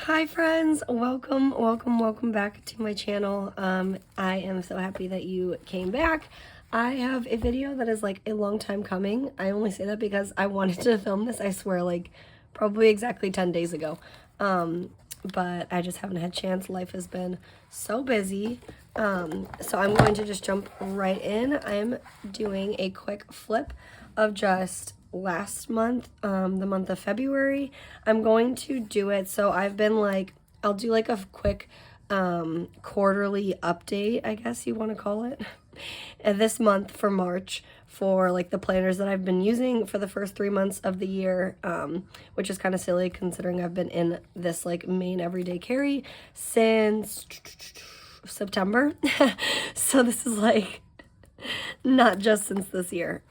Hi friends, welcome back to my channel. I am so happy that you came back. I have a video that is like a long time coming. I only say that because I wanted to film this, I swear, like probably exactly 10 days ago. But I just haven't had a chance. Life has been so busy. So I'm going to just jump right in. I'm doing a quick flip of just last month, the month of February. I'm going to do it. So I've been like, I'll do like a quick quarterly update, I guess you want to call it, and this month for March for like the planners that I've been using for the first 3 months of the year, which is kind of silly considering I've been in this like main everyday carry since September. So this is like not just since this year.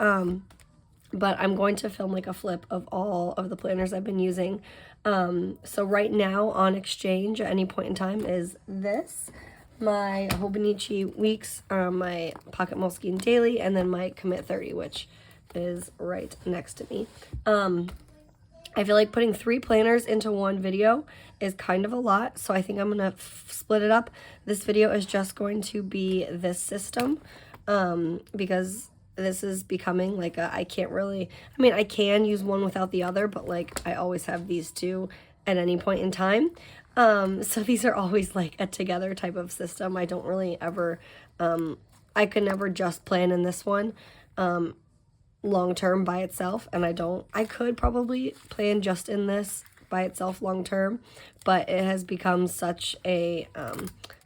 But I'm going to film like a flip of all of the planners I've been using. So right now on exchange at any point in time is this, my Hobonichi Weeks, my Pocket Moleskine Daily, and then my Commit 30, which is right next to me. I feel like putting 3 planners into one video is kind of a lot, so I think I'm going to split it up. This video is just going to be this system, because this is becoming like I can't really, I mean, I can use one without the other, but like I always have these two at any point in time. So these are always like a together type of system. I don't really ever, I could never just plan in this one long term by itself, and I could probably plan just in this by itself long term, but it has become such a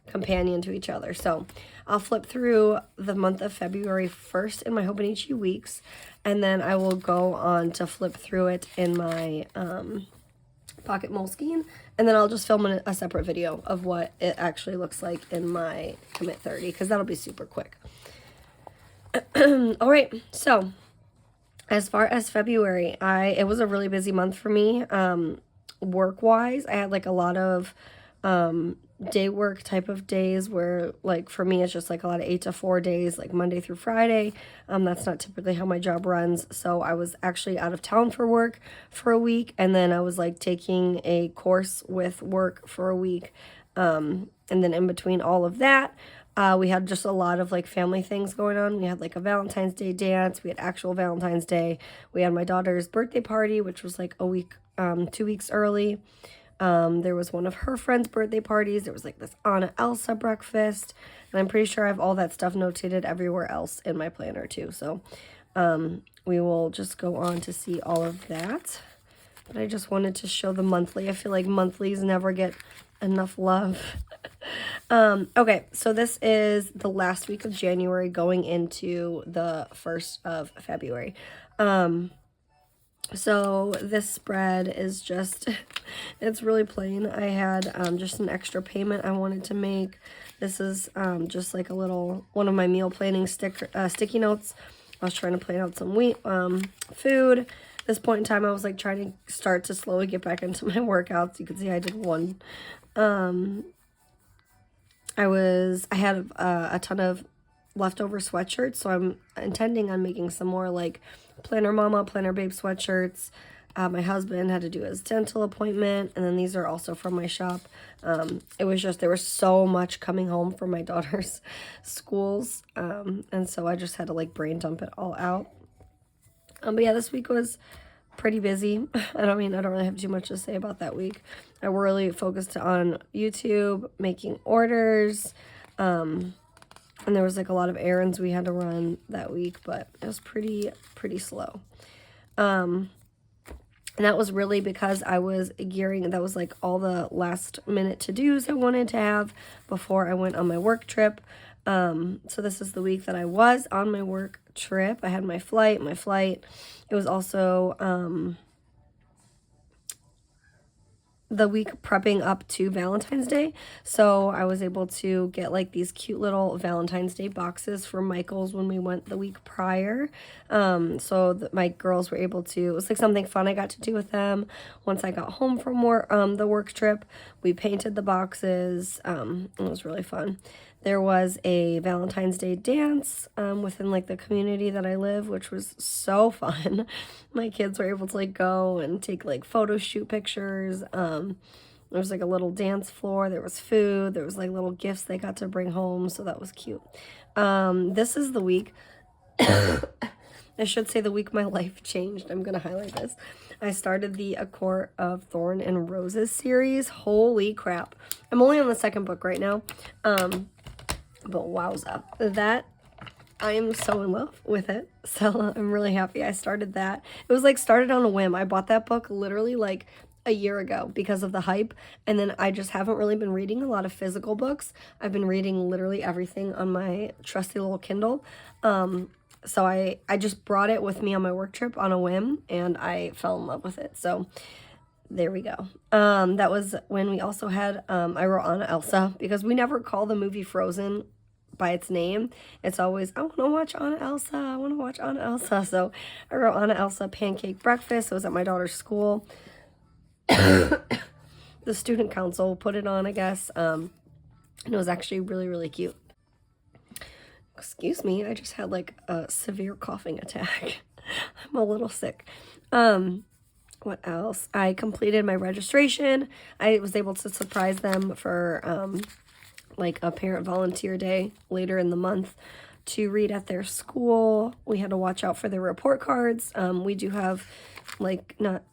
companion to each other. So I'll flip through the month of February first in my Hobonichi Weeks, and then I will go on to flip through it in my Pocket Moleskine, and then I'll just film a separate video of what it actually looks like in my Commit 30, because that'll be super quick. All right, so as far as February, it was a really busy month for me. Work-wise, I had like a lot of day work type of days where, like, for me it's just like a lot of 8 to 4 days, like Monday through Friday. That's not typically how my job runs, so I was actually out of town for work for a week, and then I was like taking a course with work for a week, and then in between all of that, we had just a lot of like family things going on. We had like a Valentine's Day dance, we had actual Valentine's Day, we had my daughter's birthday party, which was like a week 2 weeks early. There was one of her friends' birthday parties. There was like this Anna Elsa breakfast. And I'm pretty sure I have all that stuff notated everywhere else in my planner too. So we will just go on to see all of that. But I just wanted to show the monthly. I feel like monthlies never get enough love. Okay, so this is the last week of January going into the 1st of February. So this spread is just, it's really plain. I had just an extra payment I wanted to make. This is just like a little, one of my meal planning sticky notes. I was trying to plan out some food. At this point in time, I was like trying to start to slowly get back into my workouts. You can see I did one. I had a ton of leftover sweatshirts, so I'm intending on making some more like Planner Mama, Planner Babe sweatshirts. My husband had to do his dental appointment, and then these are also from my shop. It was just, there was so much coming home from my daughter's schools, and so I just had to like brain dump it all out. But yeah, this week was pretty busy. I don't really have too much to say about that week. I really focused on YouTube, making orders, and there was like a lot of errands we had to run that week, but it was pretty slow. And that was really because I was that was like all the last minute to-dos I wanted to have before I went on my work trip. So this is the week that I was on my work trip. I had my flight. It was also the week prepping up to Valentine's Day, so I was able to get like these cute little Valentine's Day boxes from Michael's when we went the week prior, so my girls were able to, it was like something fun I got to do with them. Once I got home from the work trip, we painted the boxes. It was really fun. There was a Valentine's Day dance within like the community that I live, which was so fun. My kids were able to like go and take like photo shoot pictures. There was like a little dance floor, there was food, there was like little gifts they got to bring home, so that was cute. This is the week, I should say the week my life changed. I'm gonna highlight this. I started the A Court of Thorn and Roses series. Holy crap. I'm only on the second book right now. But wowza. That, I am so in love with it. So I'm really happy I started that. It was like started on a whim. I bought that book literally like a year ago because of the hype, and then I just haven't really been reading a lot of physical books. I've been reading literally everything on my trusty little Kindle. So I just brought it with me on my work trip on a whim, and I fell in love with it. So there we go. That was when we also had, I wrote Anna Elsa, because we never call the movie Frozen by its name. It's always, I want to watch Anna Elsa. I want to watch Anna Elsa. So I wrote Anna Elsa Pancake Breakfast. It was at my daughter's school. The student council put it on, I guess. And it was actually really, really cute. Excuse me, I just had like a severe coughing attack. I'm a little sick. What else? I completed my registration. I was able to surprise them for like a parent volunteer day later in the month to read at their school. We had to watch out for their report cards. We do have like not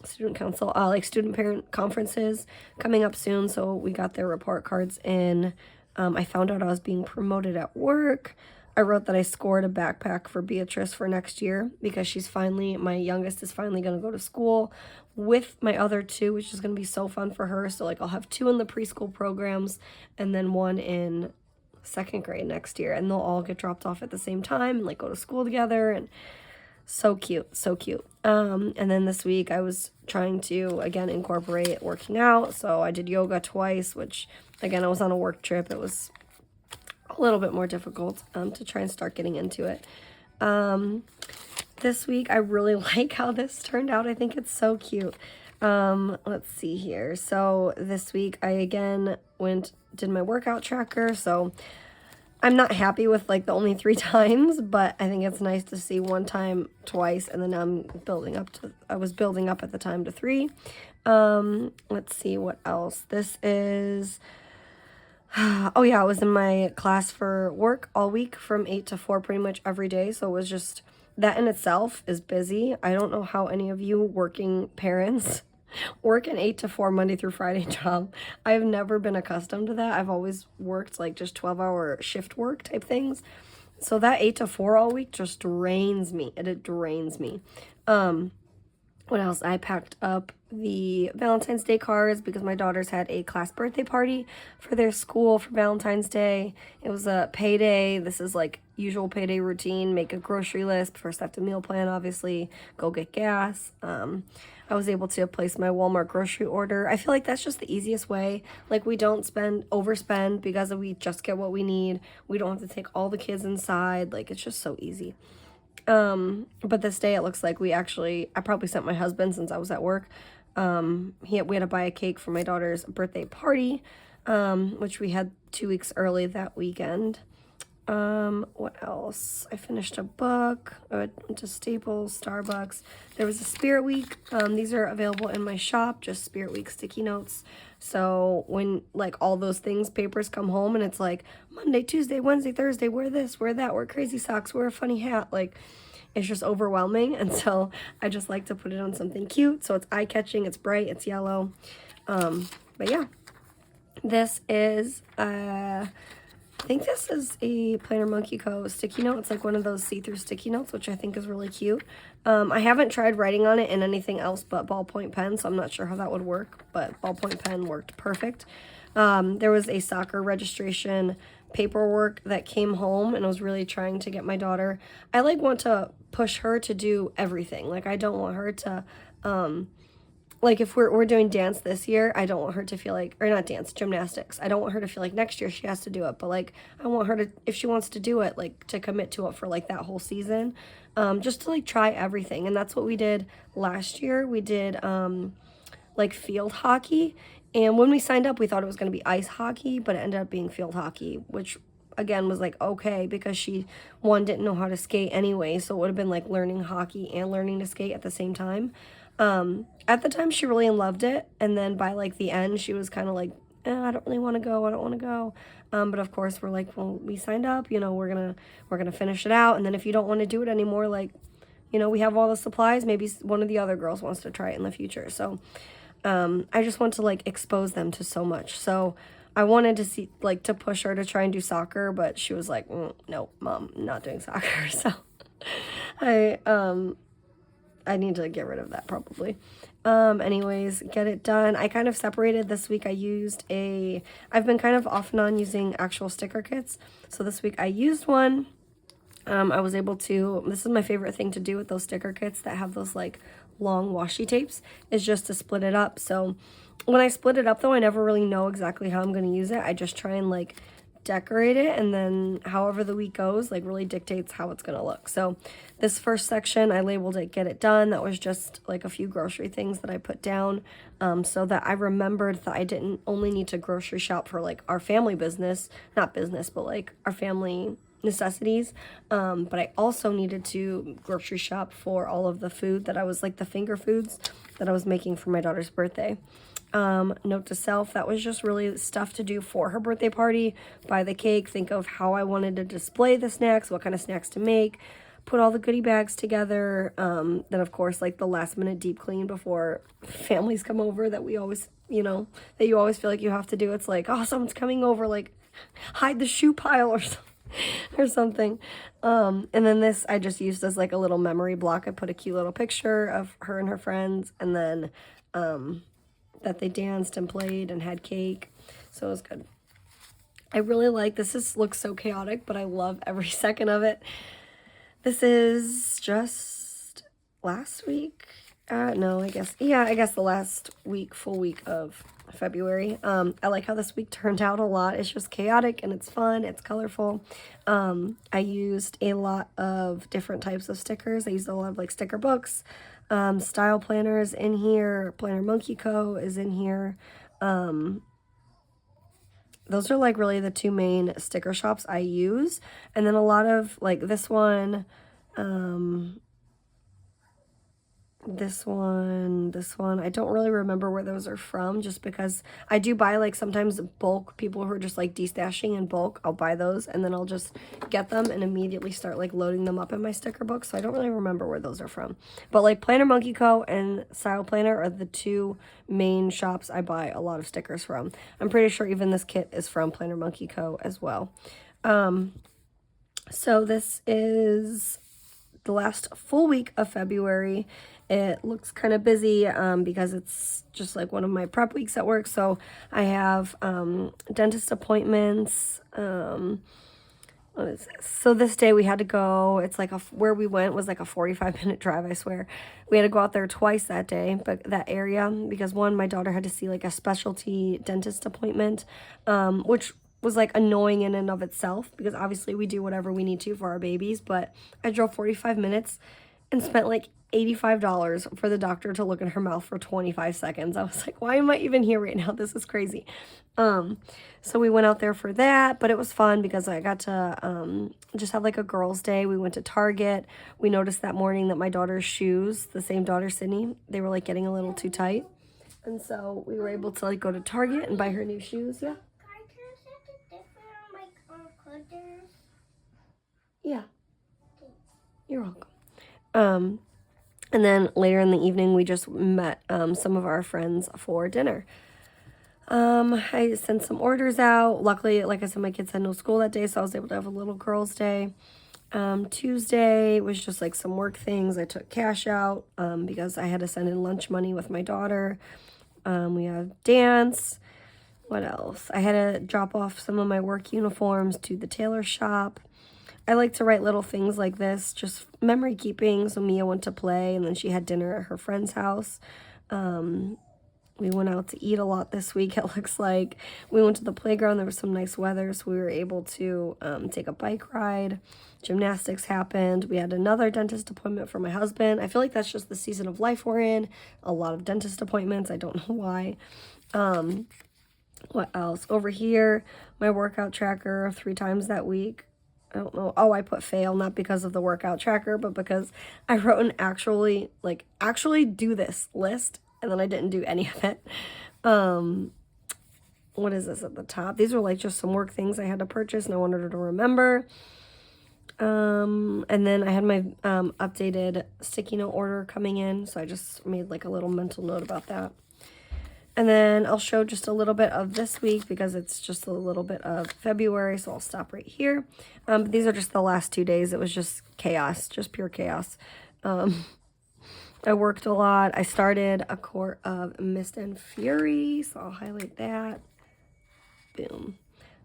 student council, like student parent conferences coming up soon, so we got their report cards in. I found out I was being promoted at work. I wrote that I scored a backpack for Beatrice for next year because she's finally, my youngest is finally going to go to school with my other two, which is going to be so fun for her. So like I'll have 2 in the preschool programs and then 1 in 2nd grade next year, and they'll all get dropped off at the same time and like go to school together, and so cute, so cute. And then this week I was trying to again incorporate working out, so I did yoga twice, which again, I was on a work trip. It was a little bit more difficult to try and start getting into it. This week, I really like how this turned out. I think it's so cute. Let's see here. So this week, I again did my workout tracker. So I'm not happy with like the only 3 times, but I think it's nice to see 1 time, twice, and then I was building up at the time to 3. Let's see what else. This is... Oh yeah, I was in my class for work all week from 8 to 4 pretty much every day. So it was just, that in itself is busy. I don't know how any of you working parents work an 8 to 4 Monday through Friday job. I've never been accustomed to that. I've always worked like just 12-hour shift work type things. So that 8 to 4 all week just drains me. It drains me. What else? I packed up the Valentine's Day cards because my daughters had a class birthday party for their school for Valentine's Day. It was a payday. This is like usual payday routine. Make a grocery list. First have to meal plan, obviously. Go get gas. I was able to place my Walmart grocery order. I feel like that's just the easiest way. Like we don't overspend because we just get what we need. We don't have to take all the kids inside. Like it's just so easy. But this day it looks like I probably sent my husband since I was at work. We had to buy a cake for my daughter's birthday party, which we had 2 weeks early that weekend. What else? I finished a book. I went to Staples, Starbucks. There was a Spirit Week. These are available in my shop, just Spirit Week sticky notes. So when like all those papers come home and it's like Monday, Tuesday, Wednesday, Thursday, wear this, wear that, wear crazy socks, wear a funny hat, like it's just overwhelming. And so I just like to put it on something cute. So it's eye-catching, it's bright, it's yellow. But yeah, this is, I think this is a Planner Monkey Co. sticky note. It's like one of those see-through sticky notes, which I think is really cute. I haven't tried writing on it in anything else but ballpoint pen, so I'm not sure how that would work, but ballpoint pen worked perfect. There was a soccer registration paperwork that came home, and I was really trying to get my daughter. I like want to push her to do everything. Like I don't want her to like if we're doing dance this year, I don't want her to feel like, or not dance, gymnastics. I don't want her to feel like next year she has to do it, but like I want her to, if she wants to do it, like to commit to it for like that whole season, just to like try everything. And that's what we did last year. We did like field hockey, and when we signed up, we thought it was going to be ice hockey, but it ended up being field hockey, which again was like okay because she didn't know how to skate anyway, so it would have been like learning hockey and learning to skate at the same time. At the time, she really loved it. And then by like the end, she was kind of like, I don't really want to go. I don't want to go. But of course, we're like, well, we signed up. You know, we're gonna finish it out. And then if you don't want to do it anymore, like, you know, we have all the supplies. Maybe one of the other girls wants to try it in the future. So I just want to like expose them to so much. So I wanted to see like to push her to try and do soccer, but she was like, no, mom, I'm not doing soccer. So I need to get rid of that probably. Anyways, get it done. I kind of separated this week. I've been kind of off and on using actual sticker kits. So this week I used one. I was able to, this is my favorite thing to do with those sticker kits that have those like long washi tapes, is just to split it up. So when I split it up though, I never really know exactly how I'm going to use it. I just try and like decorate it, and then however the week goes like really dictates how it's going to look. So this first section I labeled it get it done. That was just like a few grocery things that I put down, so that I remembered that I didn't only need to grocery shop for like our family business, not business, but like our family necessities, but I also needed to grocery shop for all of the food that I was like the finger foods that I was making for my daughter's birthday. Note to self, that was just really stuff to do for her birthday party. Buy the cake, think of how I wanted to display the snacks, what kind of snacks to make, put all the goodie bags together. Then of course like the last minute deep clean before families come over that we always, you know, that you always feel like you have to do. It's like, oh, someone's coming over, like hide the shoe pile or something. Or something. And then this I just used as like a little memory block. I put a cute little picture of her and her friends, and then that they danced and played and had cake. So it was good. I really like this. Looks so chaotic, but I love every second of it. This is just last week. No, I guess the last week, full week of February. I like how this week turned out a lot. It's just chaotic and it's fun. It's colorful. I used a lot of different types of stickers. I used a lot of like sticker books, style planners in here. Planner Monkey Co. is in here. Those are like really the two main sticker shops I use. And then a lot of like this one, this one. I don't really remember where those are from, just because I do buy like sometimes bulk, people who are just like destashing in bulk, I'll buy those and then I'll just get them and immediately start like loading them up in my sticker book. So I don't really remember where those are from. But like Planner Monkey Co. and Style Planner are the two main shops I buy a lot of stickers from. I'm pretty sure even this kit is from Planner Monkey Co. as well. So this is the last full week of February. It looks kind of busy because it's just like one of my prep weeks at work. So I have dentist appointments. What is this? So this day we had to go. It's like where we went was like a 45-minute drive, I swear. We had to go out there twice that day, but that area, because one, my daughter had to see like a specialty dentist appointment, which was like annoying in and of itself, because obviously we do whatever we need to for our babies, but I drove 45 minutes and spent like $85 for the doctor to look in her mouth for 25 seconds. I was like, why am I even here right now? This is crazy. So we went out there for that, but it was fun because I got to just have like a girls' day. We went to Target. We noticed that morning that my daughter's shoes, the same daughter, Sydney, they were like getting a little too tight. And so we were able to like go to Target and buy her new shoes. Yeah. Yeah. You're welcome. And then later in the evening, we just met some of our friends for dinner. I sent some orders out. Luckily, like I said, my kids had no school that day, so I was able to have a little girls' day. Tuesday was just like some work things. I took cash out because I had to send in lunch money with my daughter. We have dance. What else? I had to drop off some of my work uniforms to the tailor shop. I like to write little things like this, just memory keeping. So Mia went to play, and then she had dinner at her friend's house. We went out to eat a lot this week, it looks like. We went to the playground. There was some nice weather, so we were able to take a bike ride. Gymnastics happened. We had another dentist appointment for my husband. I feel like that's just the season of life we're in. A lot of dentist appointments. I don't know why. What else? Over here, my workout tracker 3 times that week. I don't know. Oh, I put fail, not because of the workout tracker, but because I wrote an actually do this list, and then I didn't do any of it. What is this at the top? These are like just some work things I had to purchase and I wanted her to remember. And then I had my updated sticky note order coming in, so I just made like a little mental note about that. And then I'll show just a little bit of this week because it's just a little bit of February, so I'll stop right here. But these are just the last 2 days. It was just chaos, just pure chaos. I worked a lot. I started a quart of Mist and Fury, so I'll highlight that. Boom.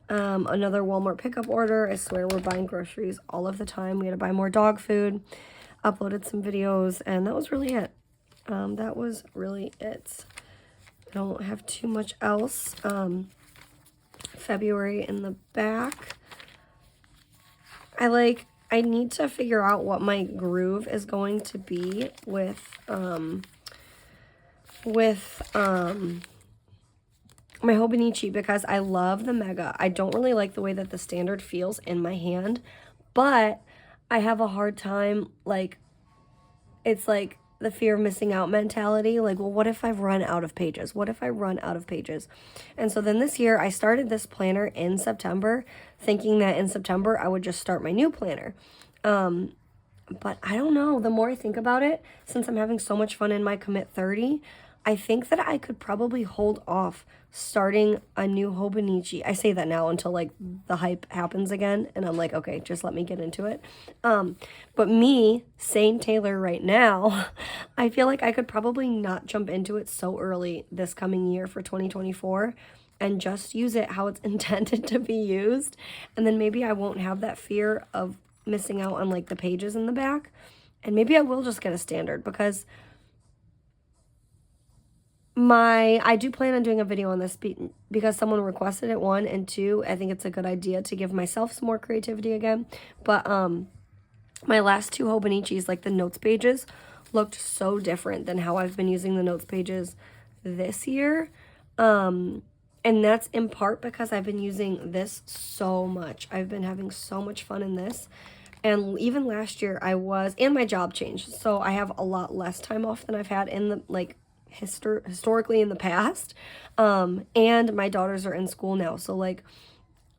Another Walmart pickup order. I swear we're buying groceries all of the time. We had to buy more dog food. Uploaded some videos, and that was really it. That was really it. I don't have too much else. February in the back. I need to figure out what my groove is going to be with my Hobonichi, because I love the Mega. I don't really like the way that the standard feels in my hand, but I have a hard time, like, it's like the fear of missing out mentality. Like, well, what if I've run out of pages? What if I run out of pages? And so then this year I started this planner in September, thinking that in September I would just start my new planner. But I don't know. The more I think about it, since I'm having so much fun in my Commit 30, I think that I could probably hold off starting a new Hobonichi. I say that now until like the hype happens again and I'm like, okay, just let me get into it. But me saying Taylor right now, I feel like I could probably not jump into it so early this coming year for 2024 and just use it how it's intended to be used. And then maybe I won't have that fear of missing out on like the pages in the back. And maybe I will just get a standard, because I do plan on doing a video on this because someone requested it, 1, and 2, I think it's a good idea to give myself some more creativity again. But my last 2 Hobonichis, like the notes pages, looked so different than how I've been using the notes pages this year. And that's in part because I've been using this so much. I've been having so much fun in this. And even last year and my job changed, so I have a lot less time off than I've had in the, like, historically in the past. And my daughters are in school now, so like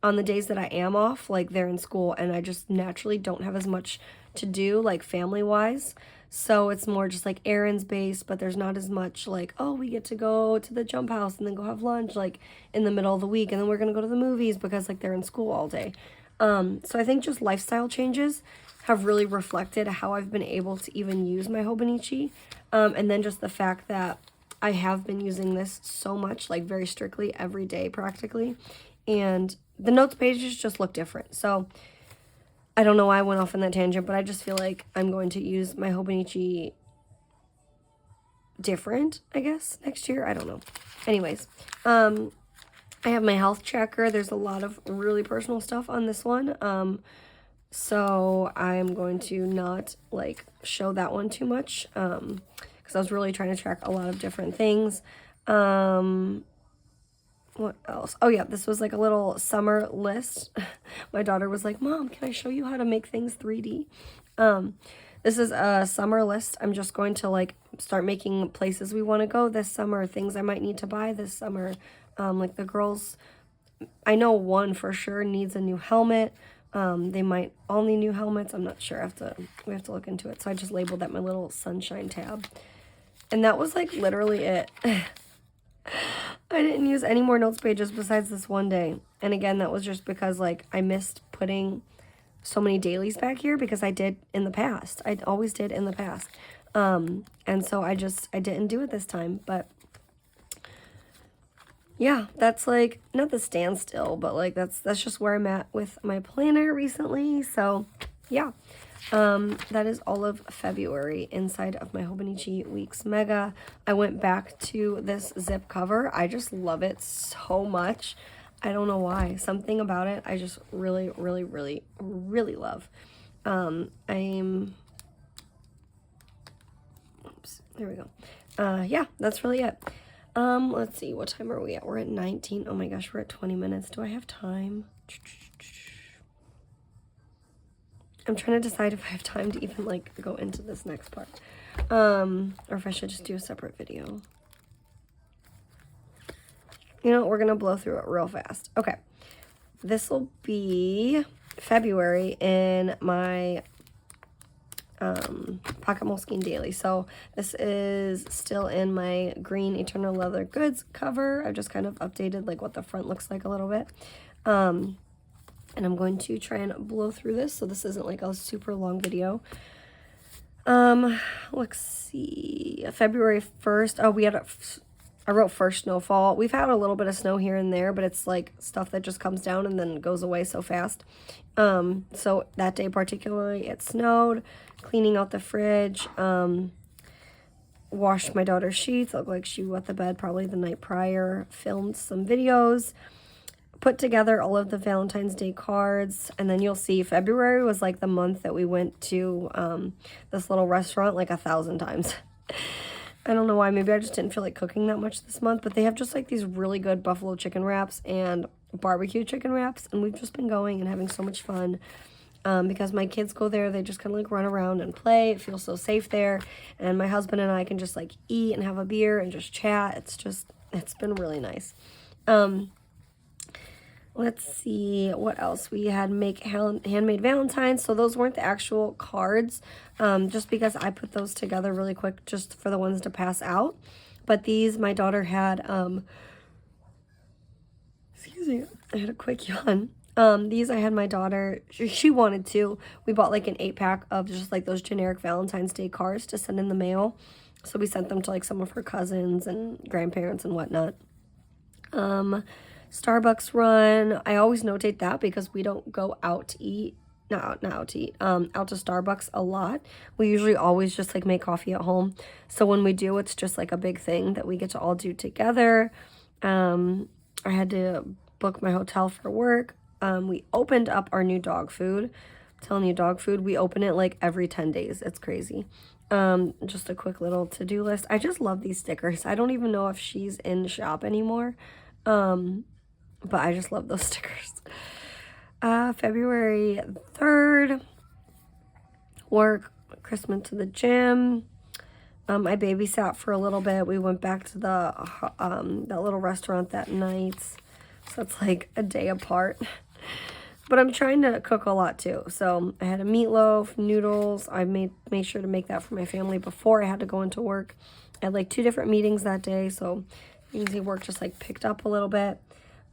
on the days that I am off, like they're in school and I just naturally don't have as much to do, like family wise. So it's more just like errands based, but there's not as much like, oh, we get to go to the jump house and then go have lunch like in the middle of the week, and then we're gonna go to the movies because like they're in school all day. So I think just lifestyle changes have really reflected how I've been able to even use my Hobonichi. And then just the fact that I have been using this so much, like very strictly every day practically. And the notes pages just look different. So I don't know why I went off on that tangent, but I just feel like I'm going to use my Hobonichi different, I guess, next year. I don't know. Anyways, I have my health tracker. There's a lot of really personal stuff on this one. So I'm going to not like show that one too much, because I was really trying to track a lot of different things. What else? Oh yeah, this was like a little summer list. My daughter was like, Mom, can I show you how to make things 3D? This is a summer list. I'm just going to like start making places we want to go this summer, things I might need to buy this summer. Like the girls, I know one for sure needs a new helmet. They might all need new helmets. I'm not sure. We have to look into it. So I just labeled that my little sunshine tab. And that was like literally it. I didn't use any more notes pages besides this one day. And again, that was just because like I missed putting so many dailies back here because I did in the past. I always did in the past. And so I didn't do it this time. But yeah, that's like not the standstill, but like that's just where I'm at with my planner recently. So yeah, that is all of February inside of my Hobonichi Weeks Mega. I went back to this zip cover. I just love it so much. I don't know why. Something about it I just really, really, really, really love. Oops, there we go. Yeah, that's really it. Let's see, what time are we at? We're at 19. Oh my gosh, we're at 20 minutes. Do I have time? I'm trying to decide if I have time to even like go into this next part. Or if I should just do a separate video. You know, we're going to blow through it real fast. Okay. This will be February in my Pocket Moleskine Daily. So this is still in my green Eternal Leather Goods cover. I've just kind of updated like what the front looks like a little bit. And I'm going to try and blow through this so this isn't like a super long video. Let's see. February 1st. Oh, we had I wrote first snowfall. We've had a little bit of snow here and there, but it's like stuff that just comes down and then goes away so fast. So that day particularly, it snowed. Cleaning out the fridge. Washed my daughter's sheets. Looked like she wet the bed probably the night prior. Filmed some videos. Put together all of the Valentine's Day cards, and then you'll see February was like the month that we went to this little restaurant like 1,000 times. I don't know why. Maybe I just didn't feel like cooking that much this month, but they have just like these really good buffalo chicken wraps and barbecue chicken wraps, and we've just been going and having so much fun because my kids go there. They just kind of like run around and play. It feels so safe there, and my husband and I can just like eat and have a beer and just chat. It's been really nice. Let's see what else. We had make handmade Valentines. So those weren't the actual cards, just because I put those together really quick just for the ones to pass out. But these, my daughter had, excuse me, I had a quick yawn. These I had my daughter, she wanted to. We bought like an 8-pack of just like those generic Valentine's Day cards to send in the mail. So we sent them to like some of her cousins and grandparents and whatnot. Starbucks run. I always notate that because we don't go out to eat. Not out to eat. Out to Starbucks a lot. We usually always just like make coffee at home. So when we do, it's just like a big thing that we get to all do together. I had to book my hotel for work. We opened up our new dog food. I'm telling you, dog food, we open it like every 10 days. It's crazy. Just a quick little to-do list. I just love these stickers. I don't even know if she's in the shop anymore. But I just love those stickers. February 3rd, work, Christmas to the gym. I babysat for a little bit. We went back to that little restaurant that night. So it's like a day apart. But I'm trying to cook a lot too. So I had a meatloaf, noodles. I made sure to make that for my family before I had to go into work. I had like 2 different meetings that day. So you can see work just like picked up a little bit.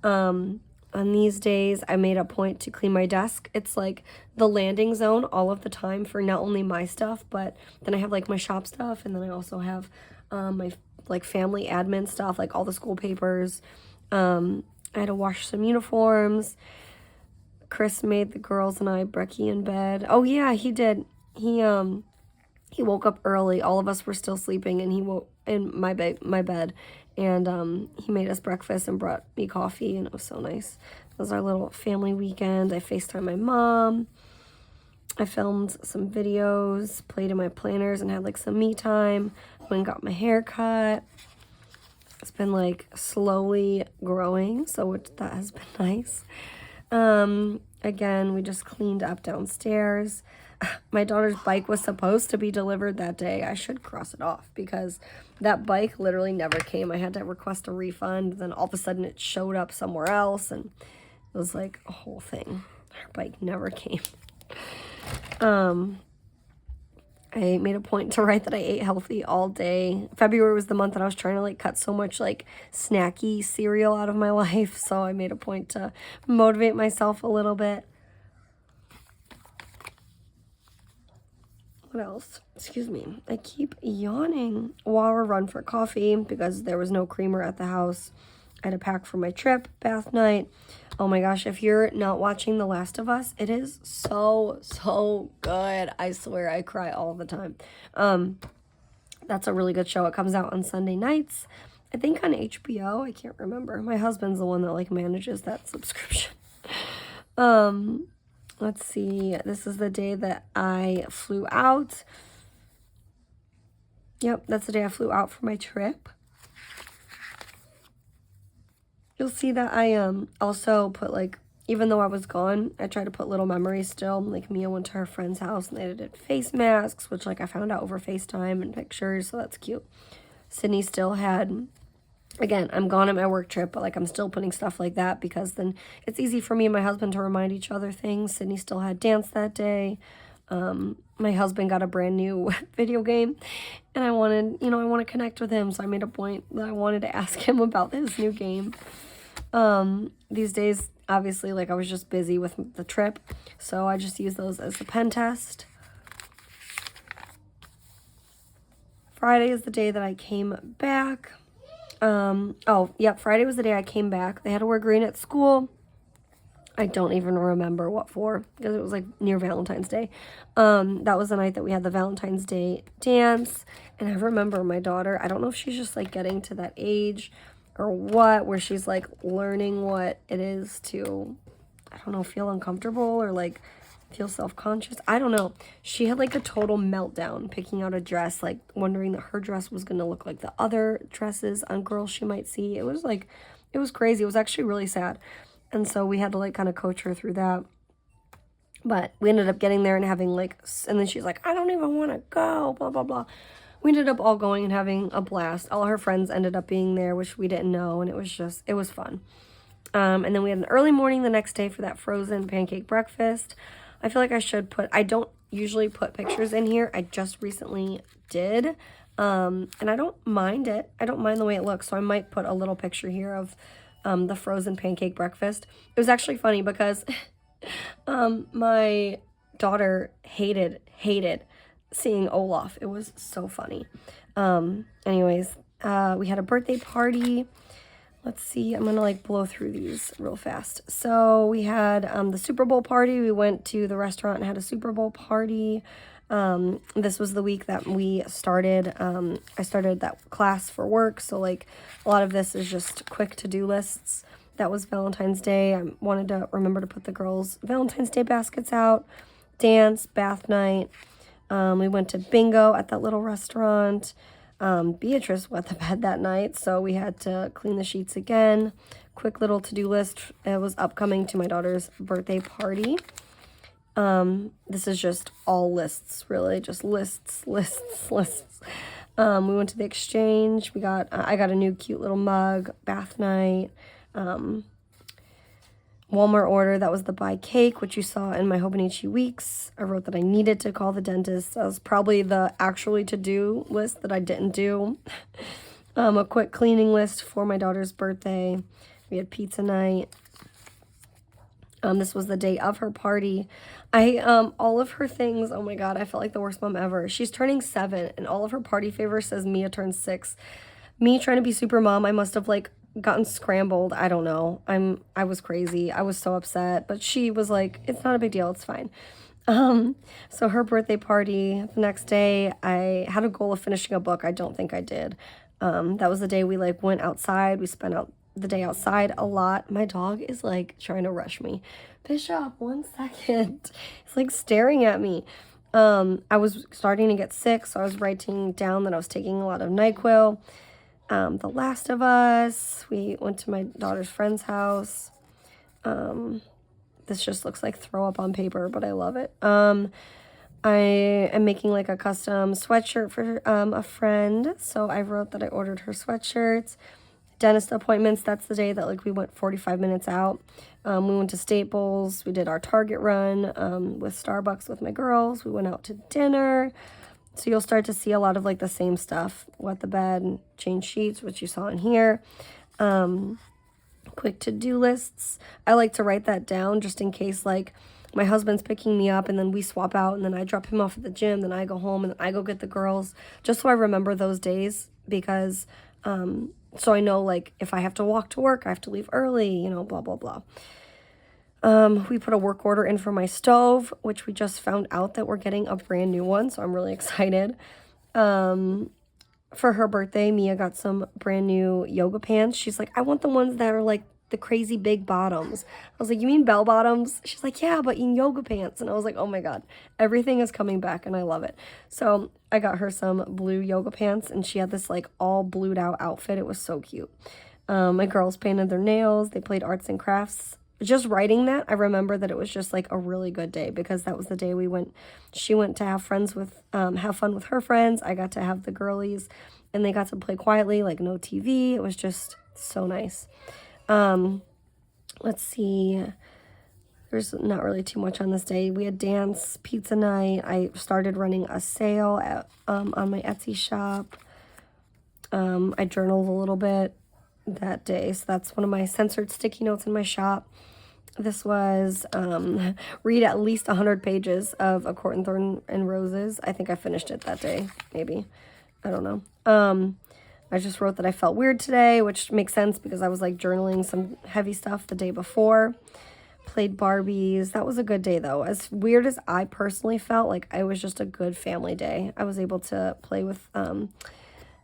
On these days, I made a point to clean my desk. It's like the landing zone all of the time for not only my stuff, but then I have like my shop stuff, and then I also have my like family admin stuff, like all the school papers. I had to wash some uniforms. Chris made the girls and I brekkie in bed. Oh yeah, he did. He woke up early. All of us were still sleeping, and he woke in my bed. And he made us breakfast and brought me coffee, and it was so nice. It was our little family weekend. I FaceTimed my mom. I filmed some videos, played in my planners, and had like some me time. Went and got my hair cut. It's been like slowly growing, so that has been nice. Again, we just cleaned up downstairs. My daughter's bike was supposed to be delivered that day. I should cross it off because that bike literally never came. I had to request a refund. Then all of a sudden it showed up somewhere else, and it was like a whole thing. Her bike never came. I made a point to write that I ate healthy all day. February was the month that I was trying to like cut so much like snacky cereal out of my life. So I made a point to motivate myself a little bit. What else? Excuse me. I keep yawning. Water run for coffee because there was no creamer at the house. I had to pack for my trip, bath night. Oh my gosh, if you're not watching The Last of Us, it is so good. I swear I cry all the time. That's a really good show. It comes out on Sunday nights. I think on HBO. I can't remember. My husband's the one that like manages that subscription. Let's see. This is the day that I flew out. Yep, that's the day I flew out for my trip. You'll see that I also put like even though I was gone, I tried to put little memories still. Like Mia went to her friend's house and they did face masks, which like I found out over FaceTime and pictures, so that's cute. Sydney still had, again, I'm gone at my work trip, but like I'm still putting stuff like that because then it's easy for me and my husband to remind each other things. Sydney still had dance that day. My husband got a brand new video game and I wanted, I want to connect with him. So I made a point that I wanted to ask him about his new game. These days, obviously, like I was just busy with the trip. So I just use those as the pen test. Friday is the day that I came back. Friday was the day I came back. They had to wear green at school. I don't even remember what for because it was like near Valentine's Day. That was the night that we had the Valentine's Day dance. And I remember my daughter, I don't know if she's just like getting to that age or what, where she's like learning what it is to, I don't know, feel uncomfortable or like feel self-conscious. I don't know. She had like a total meltdown picking out a dress, like wondering that her dress was going to look like the other dresses on girls she might see. It was crazy. It was actually really sad. And so we had to like kind of coach her through that. But we ended up getting there and having like, and then she's like, I don't even want to go, blah, blah, blah. We ended up all going and having a blast. All her friends ended up being there, which we didn't know. And it was fun. And then we had an early morning the next day for that frozen pancake breakfast. I feel like I don't usually put pictures in here. I just recently did. And I don't mind it. I don't mind the way it looks. So I might put a little picture here of the frozen pancake breakfast. It was actually funny because my daughter hated seeing Olaf. It was so funny. Anyways, we had a birthday party. Let's see, I'm gonna like blow through these real fast. So we had the Super Bowl party. We went to the restaurant and had a Super Bowl party. This was the week that we started, I started that class for work. So like a lot of this is just quick to-do lists. That was Valentine's Day. I wanted to remember to put the girls' Valentine's Day baskets out, dance, bath night. We went to bingo at that little restaurant. Beatrice wet the bed that night, so we had to clean the sheets again. Quick little to-do list. It was upcoming to my daughter's birthday party. This is just all lists, really, just lists. We went to the exchange. I got a new cute little mug, bath night. Walmart order, that was the buy cake, which you saw in my Hobonichi weeks. I wrote that I needed to call the dentist. That was probably the actually to-do list that I didn't do. A quick cleaning list for my daughter's birthday. We had pizza night. This was the day of her party. All of her things, oh my God, I felt like the worst mom ever. She's turning 7 and all of her party favors says Mia turns 6. Me trying to be super mom, I must have like gotten scrambled. I don't know. I was crazy. I was so upset, but she was like, it's not a big deal. It's fine. So her birthday party the next day, I had a goal of finishing a book. I don't think I did. That was the day we like went outside. We spent out the day outside a lot. My dog is like trying to rush me. Bishop, 1 second. He's like staring at me. I was starting to get sick, so I was writing down that I was taking a lot of NyQuil. The Last of Us. We went to my daughter's friend's house. This just looks like throw up on paper, but I love it. I am making like a custom sweatshirt for a friend. So I wrote that I ordered her sweatshirts. Dentist appointments, that's the day that like we went 45 minutes out. We went to Staples. We did our Target run with Starbucks with my girls. We went out to dinner. So you'll start to see a lot of like the same stuff. Wet the bed, change sheets, which you saw in here. Quick to-do lists. I like to write that down just in case like my husband's picking me up and then we swap out and then I drop him off at the gym, then I go home and then I go get the girls. Just so I remember those days because so I know like if I have to walk to work, I have to leave early, blah, blah, blah. We put a work order in for my stove, which we just found out that we're getting a brand new one, so I'm really excited. For her birthday, Mia got some brand new yoga pants. She's like, I want the ones that are like the crazy big bottoms. I was like, you mean bell bottoms? She's like, yeah, but in yoga pants. And I was like, oh my God, everything is coming back and I love it. So I got her some blue yoga pants and she had this like all blued out outfit. It was so cute. My girls painted their nails. They played arts and crafts just writing that, I remember that it was just like a really good day, because that was the day she went to have fun with her friends. I got to have the girlies, and they got to play quietly, like no TV. It was just so nice. Let's see. There's not really too much on this day. We had dance, pizza night. I started running a sale on my Etsy shop. I journaled a little bit that day. So that's one of my censored sticky notes in my shop. This was read at least 100 pages of A Court and Thorn and Roses. I think I finished it that day, maybe. I don't know. I just wrote that I felt weird today, which makes sense because I was like journaling some heavy stuff the day before. Played Barbies. That was a good day though. As weird as I personally felt, like it was just a good family day. I was able to play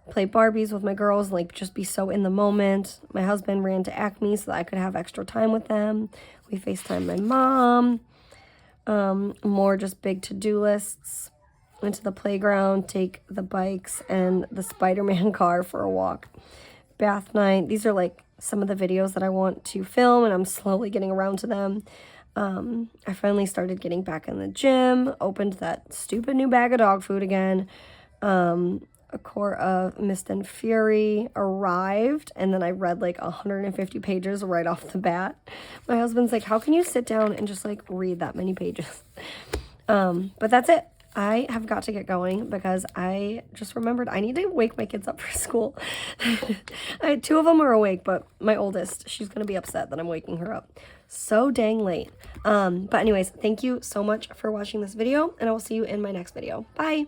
Barbies with my girls, like just be so in the moment. My husband ran to Acme so that I could have extra time with them. We FaceTimed my mom. More just big to-do lists. Went to the playground, take the bikes and the Spider-Man car for a walk. Bath night. These are like some of the videos that I want to film, and I'm slowly getting around to them. I finally started getting back in the gym, opened that stupid new bag of dog food again. A Core of Mist and Fury arrived, and then I read like 150 pages right off the bat. My husband's like, how can you sit down and just like read that many pages? But that's it. I have got to get going because I just remembered I need to wake my kids up for school. Two of them are awake, but my oldest, she's going to be upset that I'm waking her up so dang late. But anyways, thank you so much for watching this video, and I will see you in my next video. Bye!